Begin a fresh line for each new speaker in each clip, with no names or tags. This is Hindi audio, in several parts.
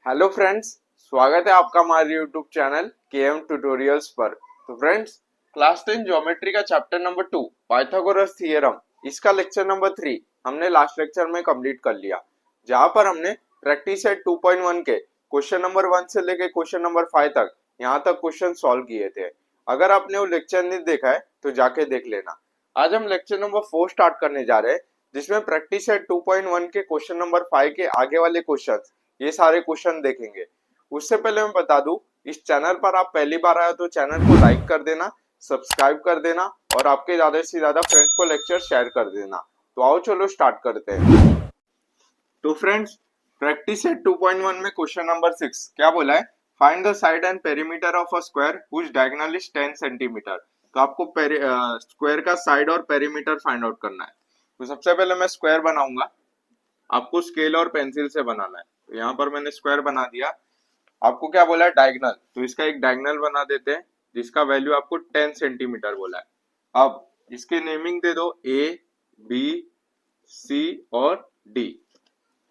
हेलो फ्रेंड्स, स्वागत है आपका हमारे यूट्यूब चैनल केएम ट्यूटोरियल्स पर। तो फ्रेंड्स, क्लास 10 ज्योमेट्री का चैप्टर नंबर 2 पाइथागोरस थ्योरम, इसका लेक्चर नंबर 3 हमने लास्ट लेक्चर में कंप्लीट कर लिया, जहां पर हमने प्रैक्टिस सेट 2.1 के क्वेश्चन नंबर 1 से लेके क्वेश्चन नंबर 5 तक यहाँ तक क्वेश्चन सॉल्व किए थे। अगर आपने वो लेक्चर नहीं देखा है तो जाके देख लेना। आज हम लेक्चर नंबर 4 स्टार्ट करने जा रहे हैं, जिसमें प्रैक्टिस सेट 2.1 के क्वेश्चन नंबर 5 के आगे वाले क्वेश्चन, ये सारे क्वेश्चन देखेंगे। उससे पहले मैं बता दूं, इस चैनल पर आप पहली बार आए हो तो चैनल को लाइक कर देना, सब्सक्राइब कर देना और आपके ज्यादा से ज्यादा फ्रेंड्स को लेक्चर शेयर कर देना। तो आओ चलो स्टार्ट करते हैं। तो फ्रेंड्स, प्रैक्टिस सेट 2.1 में क्वेश्चन नंबर 6 क्या बोला है? Find the side and perimeter of a square which diagonal is 10 centimetre. तो आपको स्क्वायर का साइड और पेरीमीटर फाइंड आउट करना है। तो सबसे पहले मैं स्क्वायर बनाऊंगा, आपको स्केल और पेंसिल से बनाना है। तो यहाँ पर मैंने स्क्वायर बना दिया। आपको क्या बोला है? डायगोनल, तो इसका एक डायगोनल बना देते हैं जिसका वैल्यू आपको 10 सेंटीमीटर बोला है। अब इसके नेमिंग दे दो ए, बी, सी और डी।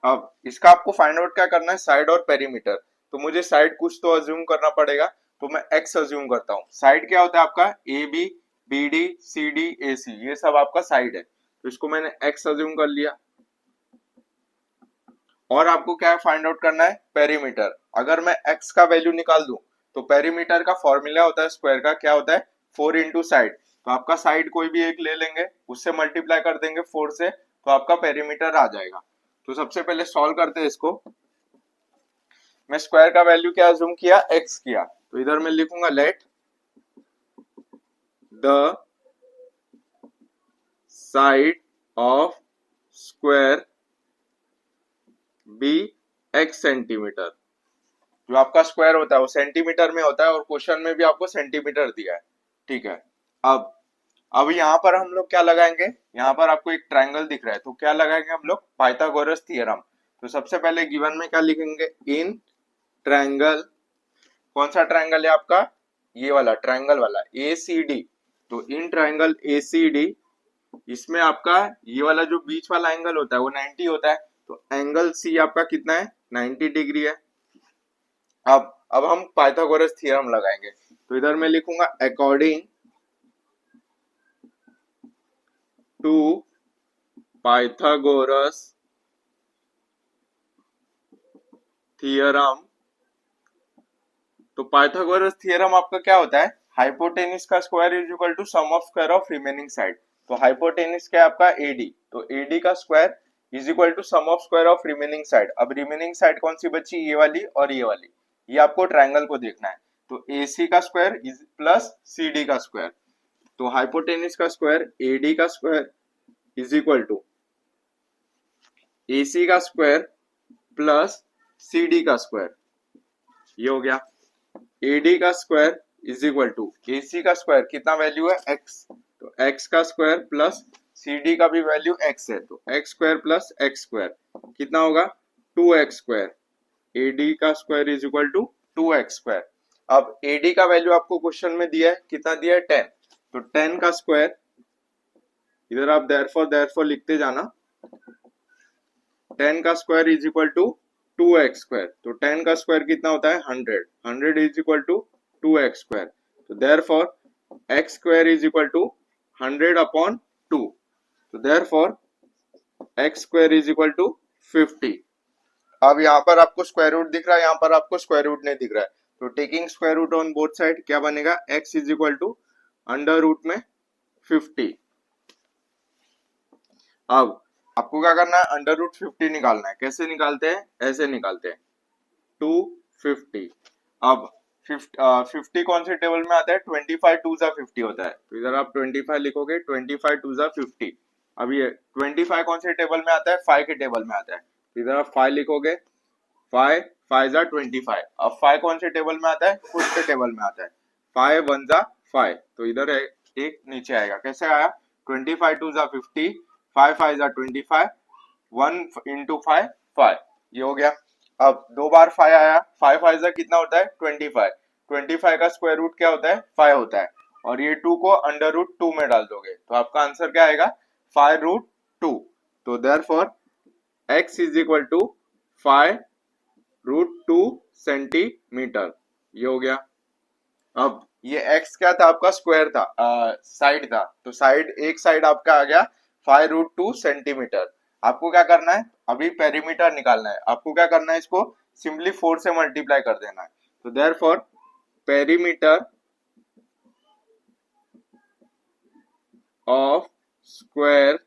अब इसका आपको फाइंड आउट क्या करना है? साइड और पेरीमीटर। तो मुझे साइड कुछ तो अज्यूम करना पड़ेगा, तो मैं एक्स अज्यूम करता हूँ। साइड क्या होता है आपका? A B, B D, C D, A C, ये सब आपका साइड है। तो इसको मैंने एक्स अज्यूम कर लिया। और आपको क्या फाइंड आउट करना है? पेरीमीटर। अगर मैं x का वैल्यू निकाल दूं तो पेरीमीटर का फॉर्मूला होता है स्क्वायर का, क्या होता है? 4 इंटू साइड। तो आपका साइड कोई भी एक ले लेंगे, उससे मल्टीप्लाई कर देंगे 4 से, तो आपका पेरीमीटर आ जाएगा। तो सबसे पहले सॉल्व करते हैं इसको। मैं स्क्वायर का वैल्यू क्या अज्यूम किया? x किया। तो इधर मैं लिखूंगा let the side of square be x centimetre. जो आपका स्क्वायर होता है वो सेंटीमीटर में होता है, और क्वेश्चन में भी आपको सेंटीमीटर दिया है। ठीक है। अब यहाँ पर हम लोग क्या लगाएंगे? यहाँ पर आपको एक ट्रायंगल दिख रहा है, तो क्या लगाएंगे हम लोग? Pythagoras theorem. तो सबसे पहले गिवन में क्या लिखेंगे? इन ट्रायंगल, कौन सा ट्रायंगल है आपका? ये वाला ट्रायंगल वाला, ACD। तो इन ट्रायंगल ACD, इसमें आपका ये वाला जो बीच वाला एंगल होता है वो 90 होता है। तो एंगल C आपका कितना है? 90 डिग्री है। अब हम पाइथागोरस थ्योरम लगाएंगे। तो इधर मैं लिखूंगा अकॉर्डिंग टू पाइथागोरस थ्योरम। तो पाइथागोरस थ्योरम आपका क्या होता है? हाइपोटेनिस का square is equal to sum of square of remaining side. तो हाइपोटेनिस क्या है आपका? AD। तो AD का square is equal to sum of square of remaining side. अब रिमेनिंग साइड कौन सी बची? ये वाली और ये वाली। ये आपको ट्रायंगल को देखना है। तो AC का स्क्वायर इज प्लस CD का स्क्वायर। तो हाइपोटेनिस का स्क्वायर AD का square is equal to AC का स्क्वायर प्लस CD का स्क्वायर। ये हो गया। AD का square is equal to AC का स्क्वायर, कितना वैल्यू है? x। तो x का स्क्वायर प्लस CD का भी वैल्यू x है, तो x square plus x square कितना होगा? 2x square. AD का square is equal to 2x square. अब AD का वैल्यू आपको क्वेश्चन में दिया है, कितना दिया है? 10। तो 10 का स्क्वायर, इधर आप देयरफॉर लिखते जाना। 10 का square is equal to 2x square. तो 10 का स्क्वायर कितना होता है? 100। 100 is equal to 2x square. तो therefore x square is equal to 100 upon 2। तो therefore x square is equal to 50। अब यहाँ पर आपको स्क्वायर रूट दिख रहा है, यहाँ पर आपको स्क्वायर रूट नहीं दिख रहा है। तो taking square root on both side क्या बनेगा? x is equal to under root में 50। अब आपको क्या करना है? अंडर रूट 50 निकालना है। कैसे निकालते हैं? ऐसे निकालते हैं, 250। अब 50 कौन से टेबल में आता है? 25 2 जा 50 होता है। तो इधर आप 25 लिखोगे, 25 2 जा 50। अब ये 25 कौन से टेबल में आता है? 5 के टेबल में आता है। तो इधर आप 5 लिखोगे, 5 5 जा 25। अब 5 कौन से टेबल में आता है? खुद के टेबल में आता है। 5 1 जा 5। तो इधर एक नीचे आएगा। कैसे आया? 25 2 जा 50, 5 5 जा 25, 1 इंटू 5 5। ये हो गया। अब दो बार 5 आया, 5 5 जा कितना होता है? 25। 25 का स्क्वायर रूट क्या होता है? 5 होता है। और ये 2 को अंडर रूट 2 में डाल दोगे तो आपका आंसर क्या आएगा? 5 रूट 2। तो therefore x is equal to 5 √2 centimetre. ये हो गया। अब ये x क्या था आपका, स्क्वायर था, साइड था, तो साइड, एक साइड आपका आ गया 5√2 सेंटीमीटर। आपको क्या करना है, अभी पेरीमीटर निकालना है। आपको क्या करना है, इसको सिंपली 4 से मल्टीप्लाई कर देना है। तो therefore perimeter of square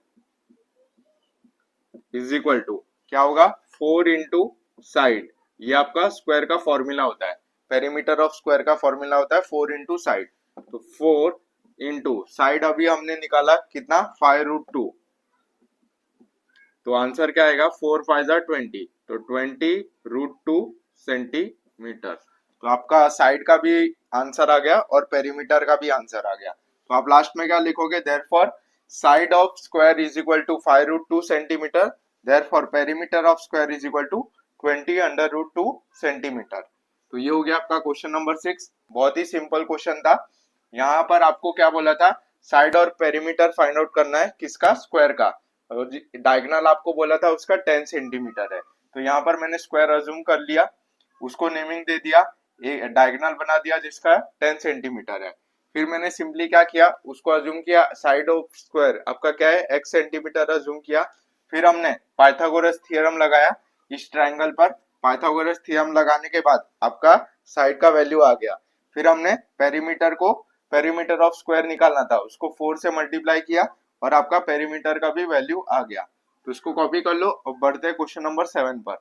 is equal to क्या होगा, 4 इंटू साइड। ये आपका स्क्वायर का फॉर्मूला होता है, पेरीमीटर ऑफ स्क्वायर का फॉर्मूला होता है 4 इंटू साइड। तो 4 इंटू साइड अभी हमने निकाला कितना, 5√2। तो आंसर क्या आएगा, 4 5 जा 20, तो 20√2 सेंटीमीटर। तो आपका साइड का भी आंसर आ गया और पेरीमीटर का भी आंसर आ गया। तो आप लास्ट में क्या लिखोगे, therefore side of square is equal to 5√2 centimetre, therefore perimeter of square is equal to 20√2 centimetre. तो ये हो गया आपका क्वेश्चन नंबर 6। बहुत ही सिंपल क्वेश्चन था। यहाँ पर आपको क्या बोला था, साइड और पेरीमीटर फाइंड आउट करना है, किसका, स्क्वायर का। डायगोनल आपको बोला था उसका 10 सेंटीमीटर है। तो यहाँ पर मैंने स्क्वायर अज्यूम कर लिया, उसको नेमिंग दे दिया, एक डायगोनल बना दिया जिसका 10 सेंटीमीटर है। फिर मैंने सिंपली क्या किया, उसको अज्यूम किया साइड ऑफ स्क्वायर आपका क्या है, x सेंटीमीटर अज्यूम किया। फिर हमने पाइथागोरस थ्योरम लगाया इस ट्रायंगल पर। पाइथागोरस थ्योरम लगाने के बाद आपका साइड का वैल्यू आ गया। फिर हमने पेरीमीटर को, पेरीमीटर ऑफ स्क्वायर निकालना था, उसको 4 से मल्टीप्लाई किया और आपका पेरीमीटर का भी वैल्यू आ गया। तो इसको कॉपी कर लो और बढ़ते हैं क्वेश्चन नंबर 7 पर।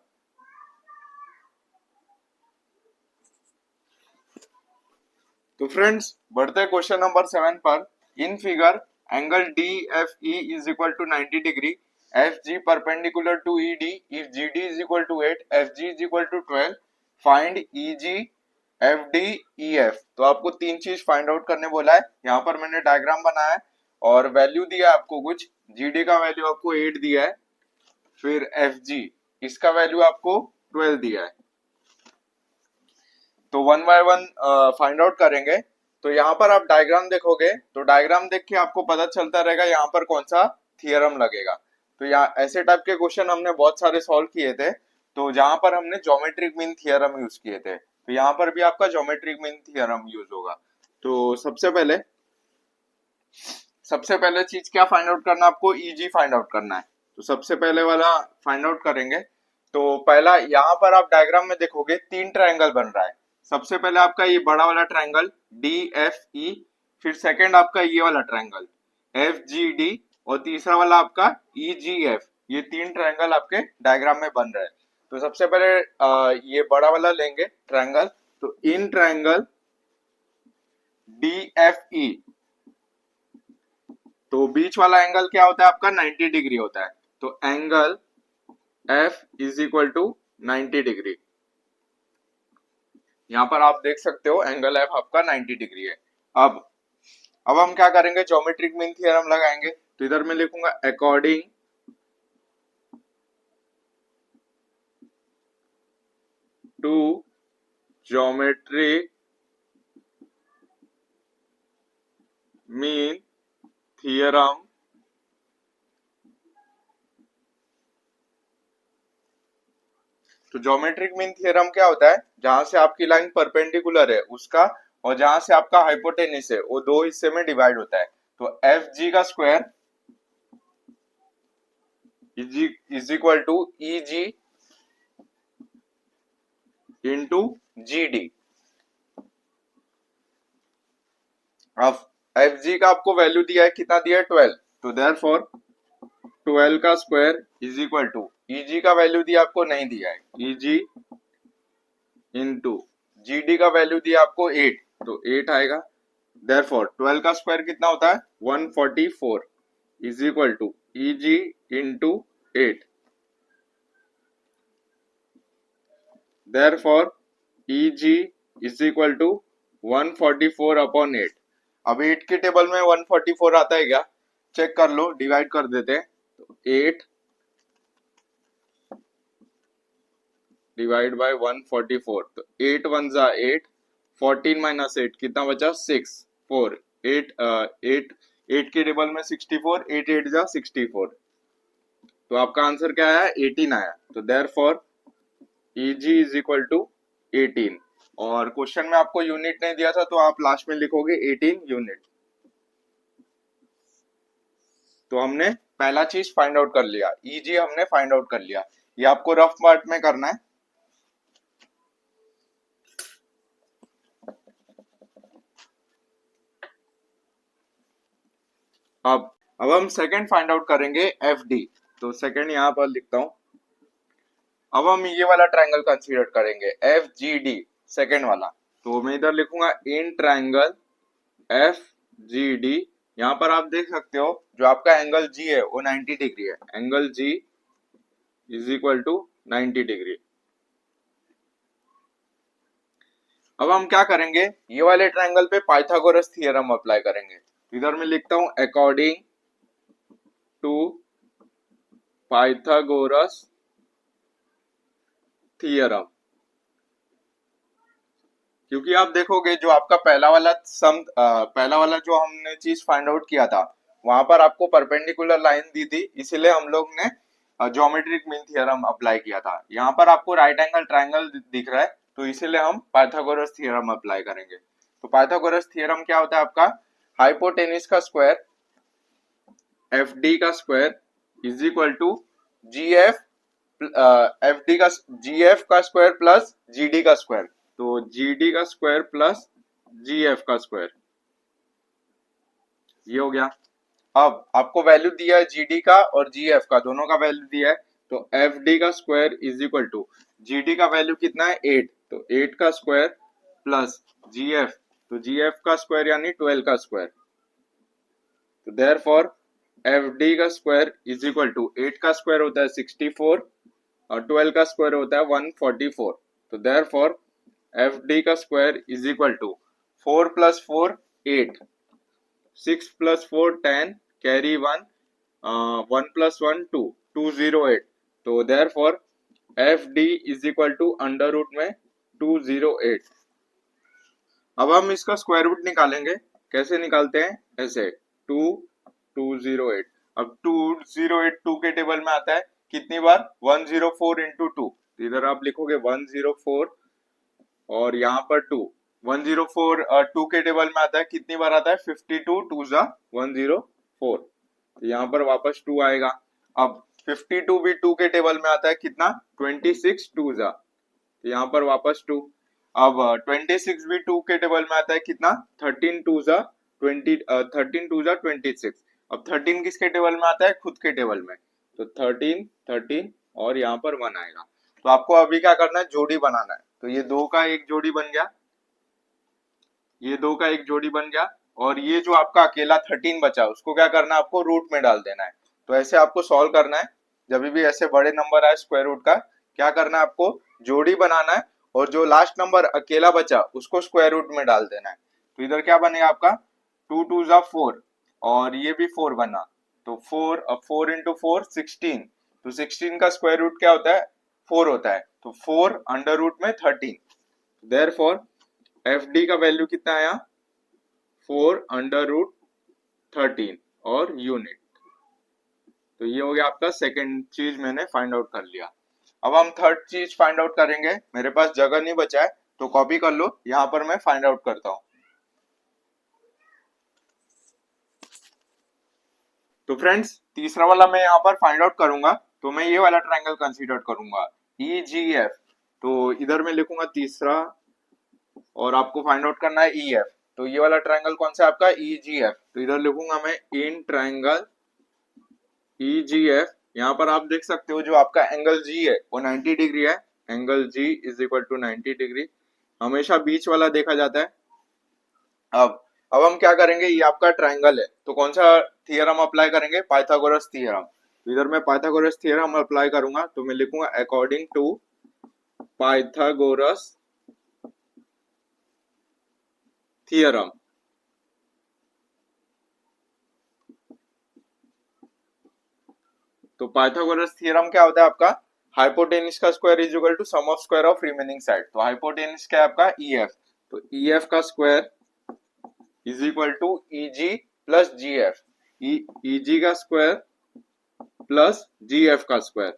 तो फ्रेंड्स बढ़ते हैं क्वेश्चन नंबर 7 पर। In figure angle D F E is equal to 90 degree, F G perpendicular to E D, if G D is equal to 8, F G is equal to 12, find E G F D E F. तो आपको तीन चीज फाइंड आउट करने बोला है। यहाँ पर मैंने डायग्राम बनाया है और वैल्यू दिया है आपको कुछ, जी डी का वैल्यू आपको 8 दिया है, फिर एफ जी इसका वैल्यू आपको 12 दिया है। तो one by one find out करेंगे। तो यहाँ पर आप डायग्राम देखोगे तो डायग्राम देख के आपको पता चलता रहेगा यहाँ पर कौन सा थियरम लगेगा। तो यहाँ ऐसे टाइप के क्वेश्चन हमने बहुत सारे सॉल्व किए थे, तो जहां पर हमने ज्योमेट्रिक मीन थियरम यूज किए थे, तो यहाँ पर भी आपका ज्योमेट्रिक मीन थियरम यूज होगा। तो सबसे पहले चीज क्या फाइंड आउट करना, आपको ईजी फाइंड आउट करना है। तो सबसे पहले वाला फाइंड आउट करेंगे। तो पहला यहाँ पर आप डायग्राम में देखोगे तीन ट्रायंगल बन रहा है। सबसे पहले आपका ये बड़ा वाला ट्रायंगल डी एफ ई, फिर सेकंड आपका ये वाला ट्रायंगल एफ जी डी, और तीसरा वाला आपका ई जी एफ। ये तीन ट्रायंगल आपके डायग्राम में बन रहे हैं। तो सबसे पहले ये बड़ा वाला लेंगे ट्रायंगल। तो इन ट्रायंगल डी एफ ई, तो बीच वाला एंगल क्या होता है आपका, 90 डिग्री होता है। तो angle F is equal to 90 degree. यहाँ पर आप देख सकते हो एंगल एफ आपका 90 डिग्री है। अब हम क्या करेंगे, ज्योमेट्रिक मीन थ्योरम लगाएंगे। तो इधर मैं लिखूंगा according to geometric mean theorem तो ज्योमेट्रिक मीन थ्योरम क्या होता है, जहां से आपकी लाइन परपेंडिकुलर है उसका, और जहां से आपका हाइपोटेनिस है वो दो हिस्से में डिवाइड होता है। तो एफ जी का square is equal to E G into G D. अब एफ जी का आपको वैल्यू दिया है, कितना दिया है, 12। तो देयरफॉर 12 का square is equal to, E जी का वैल्यू दिया आपको नहीं दिया है, ई जी इंटू जी डी का वैल्यू दिया आपको 8, तो 8 आएगा। देयरफॉर 12 का स्क्वायर कितना होता है, 144 is equal to E G into 8। Therefore E G is equal to 144 upon 8। अब 8 के टेबल में 144 आता है क्या, चेक कर लो, डिवाइड कर देते हैं। तो 8 डिवाइड बाय 144, तो 8 वन जा 8, 14 माइनस 8 कितना बचा, 6 4 8 8 के टेबल में 64, 8 8 जा 64। तो आपका आंसर क्या आया, 18 आया। तो therefore EG is equal to 18 और क्वेश्चन में आपको यूनिट नहीं दिया था तो आप लास्ट में लिखोगे 18 यूनिट। तो हमने पहला चीज फाइंड आउट कर लिया, EG हमने फाइंड आउट कर लिया। ये आपको रफ पार्ट में करना है। अब हम सेकंड फाइंड आउट करेंगे FD। तो सेकंड यहाँ पर लिखता हूं। अब हम ये वाला ट्रायंगल कंसीडर करेंगे FGD, सेकंड वाला। तो मैं इधर लिखूंगा इन ट्रायंगल FGD। यहाँ पर आप देख सकते हो जो आपका एंगल G है वो 90 डिग्री है। Angle G is equal to 90 degree. अब हम क्या करेंगे, ये वाले ट्रायंगल पे पाइथागोरस थ्योरम अप्लाई करेंगे। इधर मैं लिखता हूं अकॉर्डिंग टू पाइथागोरस थ्योरम। क्योंकि आप देखोगे जो आपका पहला वाला जो हमने चीज फाइंड आउट किया था वहां पर आपको परपेंडिकुलर लाइन दी थी, इसीलिए हम लोग ने ज्योमेट्रिक मीन थ्योरम अप्लाई किया था। यहाँ पर आपको राइट एंगल ट्रायंगल दिख रहा है तो इसीलिए हम पाइथागोरस थ्योरम अप्लाई करेंगे। तो पाइथागोरस थ्योरम क्या होता है आपका, हाइपोटेनिस का स्क्वायर FD का square is equal to GF FD का GF का स्क्वायर प्लस GD का स्क्वायर। तो GD का स्क्वायर प्लस GF का स्क्वायर, ये हो गया। अब आपको वैल्यू दिया है GD का और GF का, दोनों का वैल्यू दिया है। तो FD का square is equal to GD का वैल्यू कितना है 8, तो 8 का स्क्वायर प्लस GF, तो GF का स्क्वायर यानी 12 का स्क्वायर। तो देयरफॉर FD का स्क्वायर इज इक्वल टू 8 का स्क्वायर होता है 64 और 12 का स्क्वायर होता है 144। तो देयरफॉर FD का square is equal to 4 plus 4 8, 6 plus 4 10, carry 1, 1 plus 1 2, 208। तो therefore FD is equal to under root में 208। अब हम इसका स्क्वायर रूट निकालेंगे। कैसे निकालते हैं, ऐसे 208। अब 208 2 के टेबल में आता है कितनी बार, 104 इंटू 2। इधर आप लिखोगे 104 और यहाँ पर 2, 104 2 के टेबल में आता है कितनी बार आता है, 52 2 जा 104। यहाँ पर वापस 2 आएगा। अब 52 भी 2 के टेबल में आता है कितना, 26 2 जा, यहाँ पर वापस 2। अब 26 भी 2 के टेबल में आता है कितना, 13 2 जा 20, 13 2 जा 26। अब 13 किसके टेबल में आता है, खुद के टेबल में। तो 13 13 और यहाँ पर 1 आएगा। तो आपको अभी क्या करना है, जोड़ी बनाना है। तो ये दो का एक जोड़ी बन गया, ये दो का एक जोड़ी बन गया, और ये जो आपका अकेला 13 बचा उसको क्या करना है, आपको रूट में डाल देना है। तो ऐसे आपको सॉल्व करना है। जब भी ऐसे बड़े नंबर आए स्क्वायर रूट का, क्या करना है, आपको जोड़ी बनाना है और जो लास्ट नंबर अकेला बचा उसको स्क्वायर रूट में डाल देना है। तो इधर क्या बनेगा आपका, 2 2 जा 4 और ये भी 4 बना। तो 4 इंटू 4 16। तो 16 का स्क्वायर रूट क्या होता है, 4 होता है। तो 4 अंडर रूट में 13। देयरफॉर FD का वैल्यू कितना आया, 4 अंडर रूट 13 और यूनिट। तो ये हो गया आपका सेकंड चीज, मैंने फाइंड आउट कर लिया। अब हम थर्ड चीज फाइंड आउट करेंगे। मेरे पास जगह नहीं बचा है तो कॉपी कर लो, यहाँ पर मैं फाइंड आउट करता हूँ। तो फ्रेंड्स तीसरा वाला मैं यहाँ पर फाइंड आउट करूंगा। तो मैं ये वाला ट्रायंगल कंसीडर करूंगा EGF। तो इधर मैं लिखूंगा तीसरा और आपको फाइंड आउट करना है EF। तो ये वाला ट्रायंगल कौन सा है आपका, EGF। तो इधर लिखूंगा मैं इन ट्रायंगल EGF। यहाँ पर आप देख सकते हो जो आपका एंगल G है वो 90 डिग्री है। Angle G is equal to 90 degree, हमेशा बीच वाला देखा जाता है। अब हम क्या करेंगे, ये आपका ट्रायंगल है तो कौन सा थियरम अप्लाई करेंगे, पाइथागोरस थियरम। तो इधर मैं पाइथागोरस थियरम अप्लाई करूंगा। तो मैं लिखूंगा अकॉर्डिंग टू पाइथागोरस थियरम। तो पाइथागोरस थ्योरम क्या होता है आपका, हाइपोटेनिस का square is equal to sum of square of remaining side. तो हाइपोटेनिस क्या है आपका EF। तो EF का square is equal to EG plus GF। EG का स्क्वायर प्लस GF का स्क्वायर।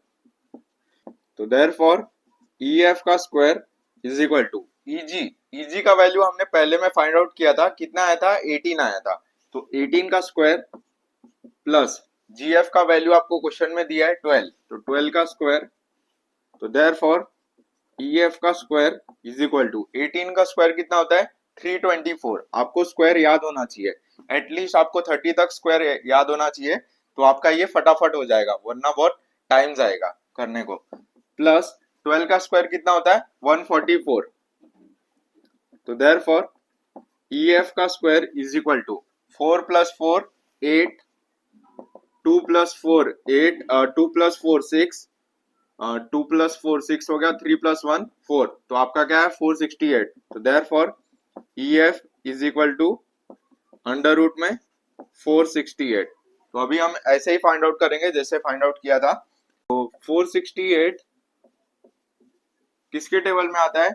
तो देयरफॉर EF का square is equal to EG का वैल्यू हमने पहले में फाइंड आउट किया था, कितना आया था 18 आया था, तो 18 का स्क्वायर प्लस GF का वैल्यू आपको क्वेश्चन में दिया है 12, तो 12 का स्क्वायर, तो देयरफॉर EF का स्क्वायर इज इक्वल टू 18 का स्क्वायर कितना होता है 324। आपको स्क्वायर याद होना चाहिए, एटलीस्ट आपको 30 तक स्क्वायर याद होना चाहिए, तो आपका ये फटाफट हो जाएगा, वरना बहुत टाइम जाएगा करने को। प्लस 12 का स्क्वायर कितना होता है 144, तो देयरफॉर EF का स्क्वायर इज इक्वल टू 4 + 4 8, 2 + 4 8, 2 + 4 6, 2 + 4 6 हो गया, 3 + 1 4, तो आपका क्या है 468, तो therefore EF is equal to under root में 468। तो अभी हम ऐसे ही फाइंड आउट करेंगे जैसे फाइंड आउट किया था। तो 468 किसके टेबल में आता है,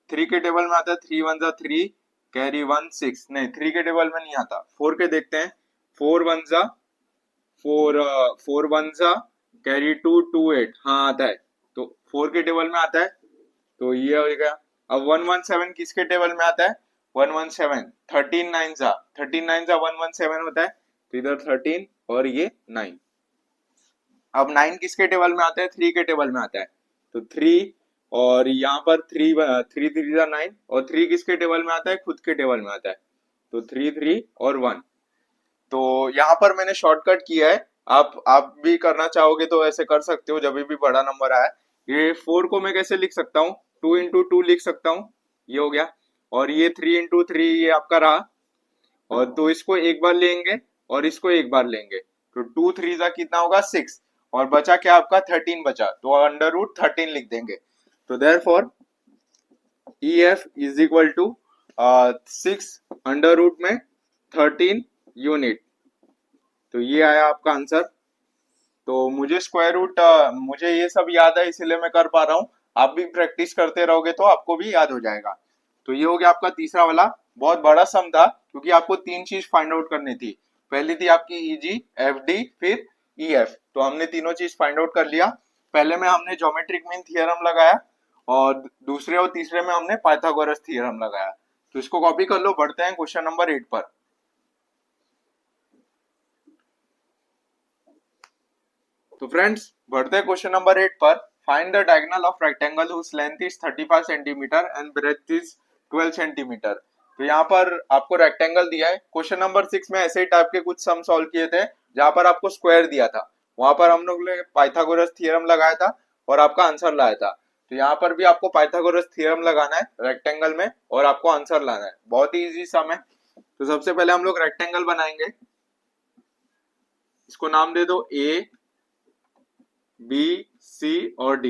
3 के टेबल में आता है, 3 1 जा 3 कैरी 1 6, नहीं 3 के टेबल में नहीं आता, 4 के देखते हैं, 4 1 जा 4, 4 1 जा कैरी 2 2 8, हाँ आता है, तो 4 के टेबल में आता है, तो ये हो गया। अब 117 किसके टेबल में आता है 117, 13 9 जा 117 होता है, तो इधर 13 और ये 9। अब 9 किसके टेबल में आता है 3 के टेबल में आता है, तो 3 और यहाँ पर 3 3 3 जा 9, और 3 किसके टेबल में आता है खुद के टेबल में आता है, तो 3 3 और 1। तो यहाँ पर मैंने शॉर्टकट किया है, आप भी करना चाहोगे तो ऐसे कर सकते हो, जब भी बड़ा नंबर आए। ये 4 को मैं कैसे लिख सकता हूँ 2 × 2 लिख सकता हूँ, ये हो गया, और ये 3 × 3 ये आपका रहा, और तो इसको एक बार लेंगे और इसको एक बार लेंगे, तो 2 3 जा कितना होगा 6, और बचा क्या आपका 13 बचा, तो अंडर रूट 13 लिख देंगे, तो therefore EF is equal to 6 under root में 13 यूनिट, तो ये आया आपका आंसर। तो मुझे स्क्वायर रूट मुझे ये सब याद है इसलिए मैं कर पा रहा हूँ, आप भी प्रैक्टिस करते रहोगे तो आपको भी याद हो जाएगा। तो ये हो गया आपका तीसरा वाला, बहुत बड़ा सम था क्योंकि आपको 3 चीज फाइंड आउट करनी थी, पहली थी आपकी EG FD फिर EF, तो हमने तीनों चीज फाइंड आउट कर लिया। पहले में हमने ज्योमेट्रिक मीन थ्योरम लगाया, और दूसरे और तीसरे में हमने पाइथागोरस थ्योरम लगाया। तो इसको कॉपी कर लो, बढ़ते हैं क्वेश्चन नंबर 8 पर। तो फ्रेंड्स बढ़ते हैं क्वेश्चन नंबर 8 पर। Find the diagonal of rectangle whose length is 35 centimetre and breadth is 12 centimetre. तो यहाँ पर आपको रेक्टेंगल दिया है। क्वेश्चन नंबर 6 में ऐसे ही टाइप के कुछ सम सॉल्व किए थे जहां पर आपको स्क्वायर दिया था, वहां पर हम लोग ने पाइथागोरस थ्योरम लगाया था और आपका आंसर लाया था। तो यहाँ पर भी आपको पाइथागोरस थ्योरम लगाना है रेक्टेंगल में और आपको आंसर लाना है, बहुत ही इजी सम है। तो सबसे पहले हम लोग रेक्टेंगल बनाएंगे, इसको नाम दे दो A B C और D।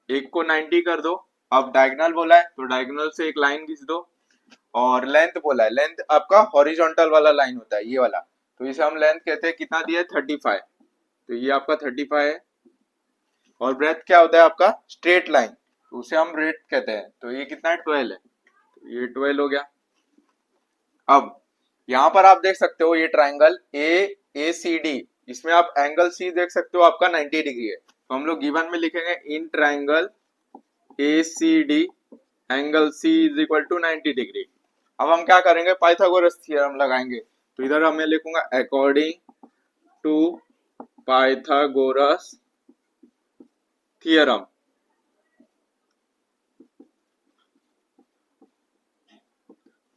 एक को 90 कर दो। अब डायगोनल बोला है तो डायगोनल से एक लाइन खींच दो, और लेंथ बोला है, लेंथ आपका हॉरिजॉन्टल वाला लाइन होता है ये वाला, तो इसे हम लेंथ कहते हैं, कितना दिया है 35, तो ये आपका 35 है। और ब्रेथ क्या होता है आपका स्ट्रेट लाइन, तो उसे हम ब्रेथ कहते हैं, तो ये कितना है 12 है, तो ये 12 हो गया। अब यहाँ पर आप देख सकते हो ये ट्राइंगल AACD, इसमें आप एंगल C देख सकते हो आपका 90 डिग्री है, तो हम लोग गिवन में लिखेंगे in triangle ACD angle C is equal to 90 degree. अब हम क्या करेंगे पाइथागोरस थ्योरम लगाएंगे, तो इधर हमें लिखूंगा अकॉर्डिंग टू पाइथागोरस थ्योरम।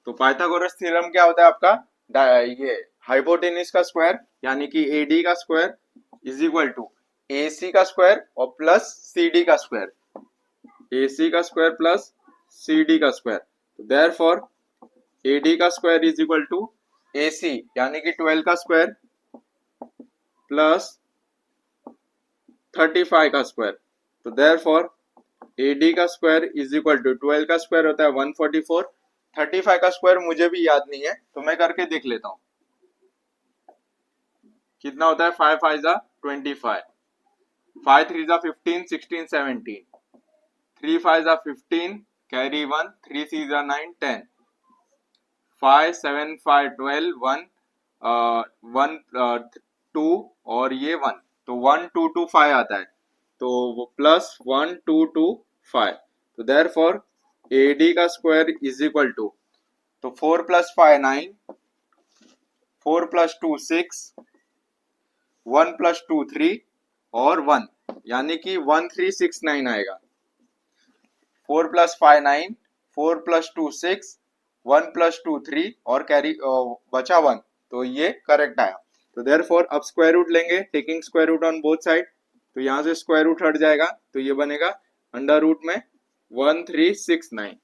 तो पाइथागोरस थ्योरम क्या होता है आपका, ये हाइपोटेनिस का स्क्वायर यानी कि AD का square is equal to AC का स्क्वायर और प्लस CD का स्क्वायर, AC का स्क्वायर प्लस CD का स्क्वायर, तो देयरफॉर AD का square is equal to AC यानी कि 12 का स्क्वायर प्लस 35 का स्क्वायर, तो देयरफॉर AD का स्क्वायर इज इक्वल टू 12 का स्क्वायर होता है 144, 35 का स्क्वायर मुझे भी याद नहीं है तो मैं करके देख लेता हूँ कितना होता है, 5 5 जा 25, 5 3 जा 15 16 17, 3 5 जा 15 कैरी 1, 3 6 जा 9 10, 5 7 5 12 1 1 2 और ये 1, तो 1 2 2 5 आता है, तो प्लस 1 2 2 5। तो देयरफॉर AD का स्क्वायर इज इक्वल टू, तो 4 + 5 9, 4 + 2 6, 1 + 2 3 और 1, यानी कि 1369 आएगा। 4 + 5 9, 4 + 2 6, 1 + 2 3 और कैरी बचा 1, तो ये करेक्ट आया। तो देयरफॉर अब स्क्वायर रूट लेंगे, taking square root on both side, तो यहाँ से स्क्वायर रूट हट जाएगा, तो ये बनेगा अंडर रूट में 1369।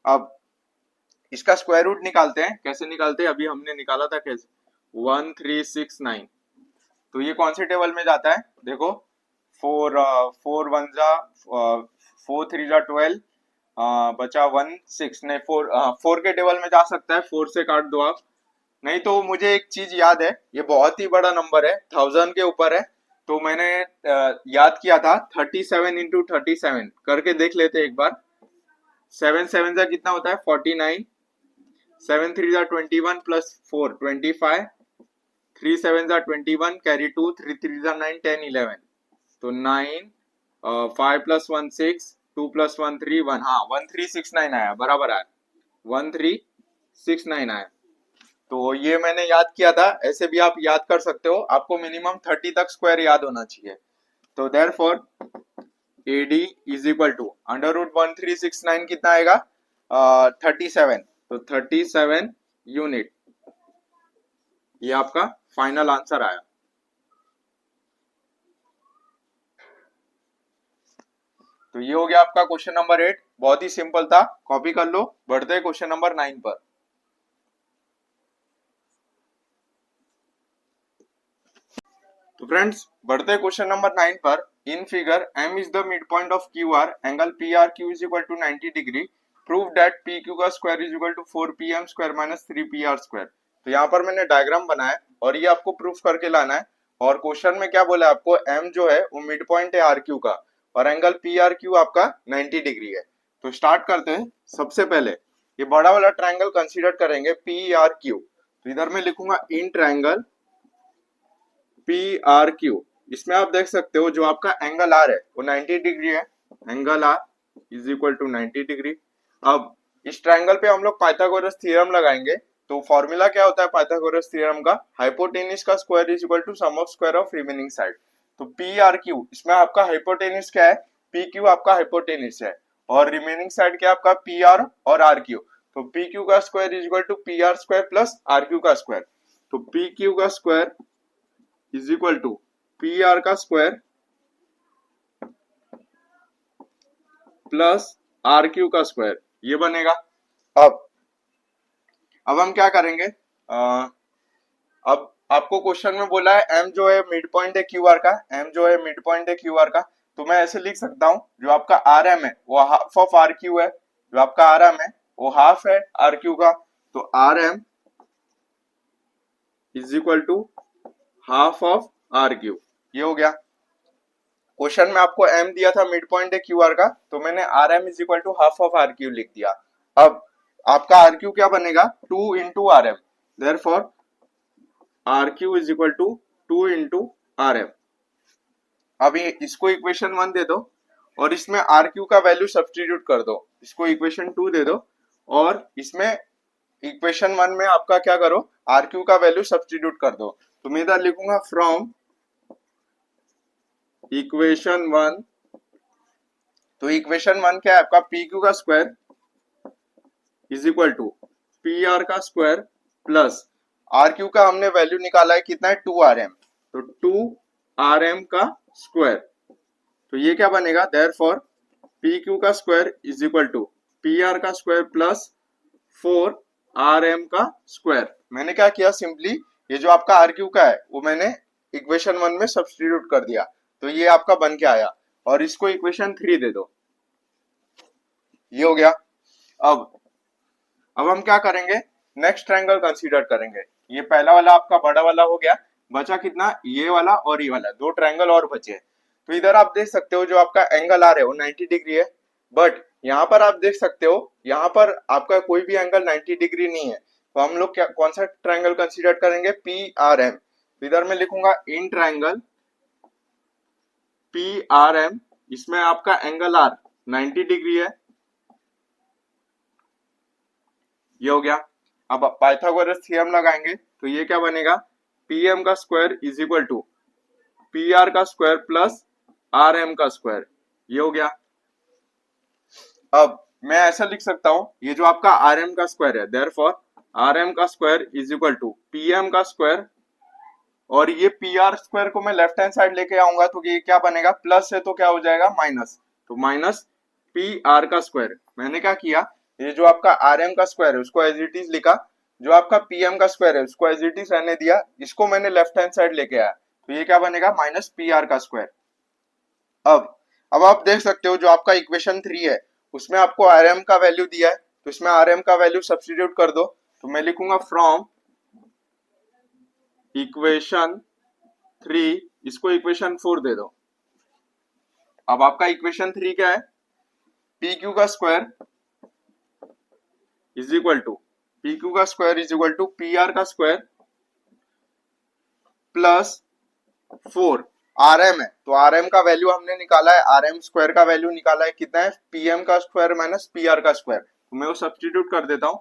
अब इसका स्क्वायर रूट निकालते हैं, कैसे निकालते हैं, अभी हमने निकाला था कैसे, 1369। तो ये कौन से टेबल में जाता है, देखो 4 1 जा 4 3 जा 12, बचा 1 6, नहीं 4 के टेबल में जा सकता है, 4 से काट दो आप। नहीं तो मुझे एक चीज याद है, ये बहुत ही बड़ा नंबर है, 1000 के ऊपर है, तो मैंने याद किया था 37 इंटू 37 करके देख लेते एक बार। 7 7 जा कितना होता है 49, 7 3 जा 21 प्लस 4 25, 3 7 जा 21 कैरी 2, 3 3 जा 9 10 11, तो 9 5 + 1 6, 2 + 1 3 1, हाँ 1369 आया, बराबर आया, 1369 आया। तो ये मैंने याद किया था, ऐसे भी आप याद कर सकते हो, आपको मिनिमम 30 तक स्क्वायर याद होना चाहिए। तो therefore AD is equal to under root 1369 कितना आएगा 37, तो 37 यूनिट, ये आपका फाइनल आंसर आया। तो ये हो गया आपका क्वेश्चन नंबर 8, बहुत ही सिंपल था, कॉपी कर लो। बढ़ते हैं क्वेश्चन नंबर 9 पर। तो फ्रेंड्स बढ़ते हैं क्वेश्चन नंबर 9 पर। In figure M is the mid point of QR, angle PRQ is equal to 90 degree, prove that PQ का square is equal to 4PM square minus 3PR square. तो यहाँ पर मैंने डायग्राम बनाया और ये आपको प्रूफ करके लाना है। और क्वेश्चन में क्या बोला है आपको, M जो है वो मिड पॉइंट है RQ का और एंगल PRQ आपका 90 डिग्री है। तो स्टार्ट करते हैं। सबसे पहले ये बड़ा वाला ट्रायंगल कंसीडर करेंगे PRQ। तो इधर मैं लिखूंगा इन ट्रायंगल PRQ। इसमें आप देख सकते हो जो आपका एंगल R है वो 90 डिग्री है, angle R is equal to 90 degree. अब इस ट्रायंगल पे हम लोग पाइथागोरस थ्योरम लगाएंगे। तो फॉर्मूला क्या होता है पाइथागोरस थ्योरम का, हाइपोटेनिस का square is equal to sum of square of remaining side. तो PRQ इसमें आपका हाइपोटेनिस क्या है, PQ आपका हाइपोटेनिस है और रिमेनिंग साइड क्या आपका PR और RQ। तो PQ का square is equal to PR square plus RQ का स्क्वायर। तो PQ का square is equal to PR का स्क्वायर प्लस RQ का स्क्वायर, ये बनेगा। अब हम क्या करेंगे, अब आपको क्वेश्चन में बोला है M जो है मिड पॉइंट है QR का, M जो है मिड पॉइंट है QR का, तो मैं ऐसे लिख सकता हूं जो आपका RM है वो हाफ ऑफ RQ है, जो आपका RM है वो हाफ है RQ का। तो RM is equal to half of RQ, ये हो गया। क्वेश्चन में आपको M दिया था मिड पॉइंट है QR का, तो मैंने RM is equal to half of RQ लिख दिया। अब आपका RQ क्या बनेगा 2 into RM, therefore RQ is equal to 2 into RM। अभी इसको इक्वेशन 1 दे दो और इसमें RQ का वैल्यू सब्स्टिट्यूट कर दो, इसको इक्वेशन 2 दे दो और इसमें इक्वेशन 1 में आपका क्या करो RQ का वैल्यू सब्स्टिट्यूट कर दो। तो मैं इधर लिखूंगा फ्रॉम इक्वेशन 1, तो इक्वेशन 1 क्या है आपका PQ का square is equal to PR का स्क्वायर प्लस RQ का हमने वैल्यू निकाला है कितना है 2RM, तो 2RM का स्क्वायर। तो ये क्या बनेगा, देयरफॉर PQ का square is equal to PR का स्क्वायर प्लस 4RM का स्क्वायर। मैंने क्या किया, सिंपली ये जो आपका RQ का है वो मैंने इक्वेशन 1 में सब्स्टिट्यूट कर दिया, तो ये आपका बन के आया और इसको इक्वेशन 3 दे दो, ये हो गया। अब हम क्या करेंगे, नेक्स्ट ट्रायंगल कंसीडर करेंगे। ये पहला वाला आपका बड़ा वाला हो गया, बचा कितना ये वाला और ये वाला, दो ट्रायंगल और बचे। तो इधर आप देख सकते हो जो आपका एंगल R है वो 90 डिग्री है, बट यहाँ पर आप देख सकते हो यहाँ पर आपका कोई भी एंगल 90 डिग्री नहीं है। तो हम लोग क्या कौन सा ट्रायंगल कंसीडर करेंगे, PRM। तो इधर मैं लिखूंगा इन ट्रायंगल PRM, इसमें आपका एंगल R 90 डिग्री है, ये हो गया। अब पाइथागोरस थ्योरम लगाएंगे तो ये क्या बनेगा, पी एम का square is equal to P R का स्क्वायर प्लस आर एम का स्क्वायर, ये हो गया। अब मैं ऐसा लिख सकता हूं, ये जो आपका आर एम का स्क्वायर है, देयरफॉर आर एम का square is equal to P M का स्क्वायर, और ये पी आर स्क्वायर को मैं लेफ्ट हैंड साइड लेके आऊंगा तो ये क्या बनेगा, प्लस है तो क्या हो जाएगा माइनस, तो माइनस पी आर का स्क्वायर। मैंने क्या किया, ये जो आपका आर एम का स्क्वायर है उसको एज इट इज लिखा, जो आपका पी एम का स्क्वायर है उसको एज इट इज रहने दिया, इसको मैंने लेफ्ट हैंड साइड लेके आया तो ये क्या बनेगा, माइनस पी आर का स्क्वायर। अब आप देख सकते हो जो आपका इक्वेशन 3 है उसमें आपको आर एम का वैल्यू दिया है, तो इसमें आर एम का वैल्यू सब्स्टिट्यूट कर दो, तो मैं लिखूंगा फ्रॉम इक्वेशन 3, इसको इक्वेशन 4 दे दो। अब आपका इक्वेशन 3 क्या है, पी क्यू का square is equal to P R का स्क्वायर प्लस 4, आर एम है तो आर एम का वैल्यू हमने निकाला है, आर एम स्क्वायर का वैल्यू निकाला है, कितना है, पी एम का स्क्वायर माइनस पी आर का स्क्वायर, तो मैं वो सब्स्टिट्यूट कर देता हूं,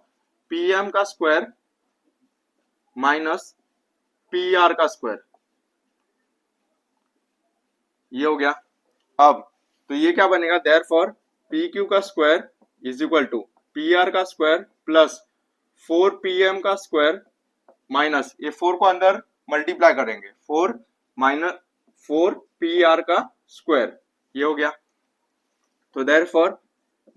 पी एम का स्क्वायर माइनस पी आर का स्क्वायर, ये हो गया। अब तो ये क्या बनेगा, देयरफॉर पी क्यू का square is equal to P R का स्क्वायर प्लस 4 पी एम का स्क्वायर माइनस, ये 4 को अंदर मल्टीप्लाई करेंगे, 4 माइनस 4 पी आर का स्क्वायर, ये हो गया। तो देयरफॉर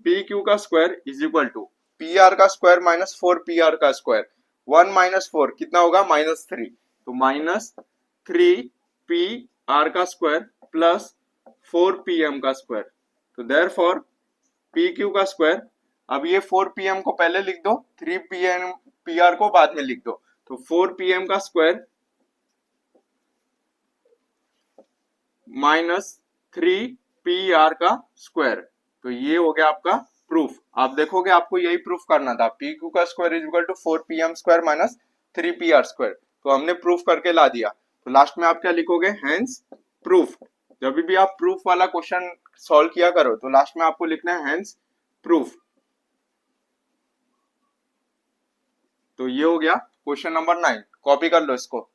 पी क्यू का square is equal to P R का स्क्वायर माइनस 4 पी आर का स्क्वायर, 1 माइनस 4 कितना होगा, माइनस 3, तो माइनस 3 पी आर का स्क्वायर प्लस 4 पी एम का स्क्वायर, तो देयरफॉर पी क्यू का स्क्वायर, अब ये 4 पी एम को पहले लिख दो, 3 पी आर को बाद में लिख दो, तो 4 पी एम का स्क्वायर माइनस 3 पी आर का स्क्वायर, तो ये हो गया आपका प्रूफ। आप देखोगे आपको यही प्रूफ करना था, पी क्यू का square is equal to 4 P M square minus 3 P R square, तो हमने प्रूफ करके ला दिया। तो लास्ट में आप क्या लिखोगे, हेंस प्रूफ। जब भी आप प्रूफ वाला क्वेश्चन सॉल्व किया करो तो लास्ट में आपको लिखना है हेंस प्रूफ। तो ये हो गया क्वेश्चन नंबर 9, कॉपी कर लो इसको।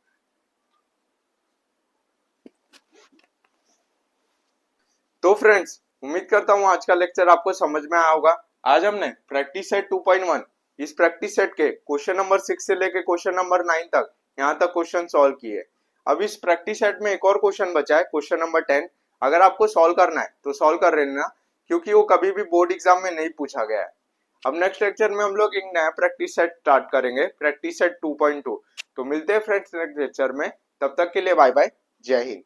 तो फ्रेंड्स उम्मीद करता हूँ आज का लेक्चर आपको समझ में आया होगा। आज हमने प्रैक्टिस सेट 2.1 इस प्रैक्टिस सेट के क्वेश्चन नंबर 6 से लेके क्वेश्चन नंबर 9 तक यहाँ तक क्वेश्चन सॉल्व किए। अब इस प्रैक्टिस सेट में एक और क्वेश्चन बचा है, क्वेश्चन नंबर 10। अगर आपको सॉल्व करना है तो सॉल्व कर लेना, क्योंकि वो कभी भी बोर्ड एग्जाम में नहीं पूछा गया है। अब नेक्स्ट लेक्चर में हम लोग एक नया प्रैक्टिस सेट स्टार्ट करेंगे, प्रैक्टिस सेट 2.2। तो मिलते हैं फ्रेंड्स नेक्स्ट लेक्चर में, तब तक के लिए बाय बाय, जय हिंद।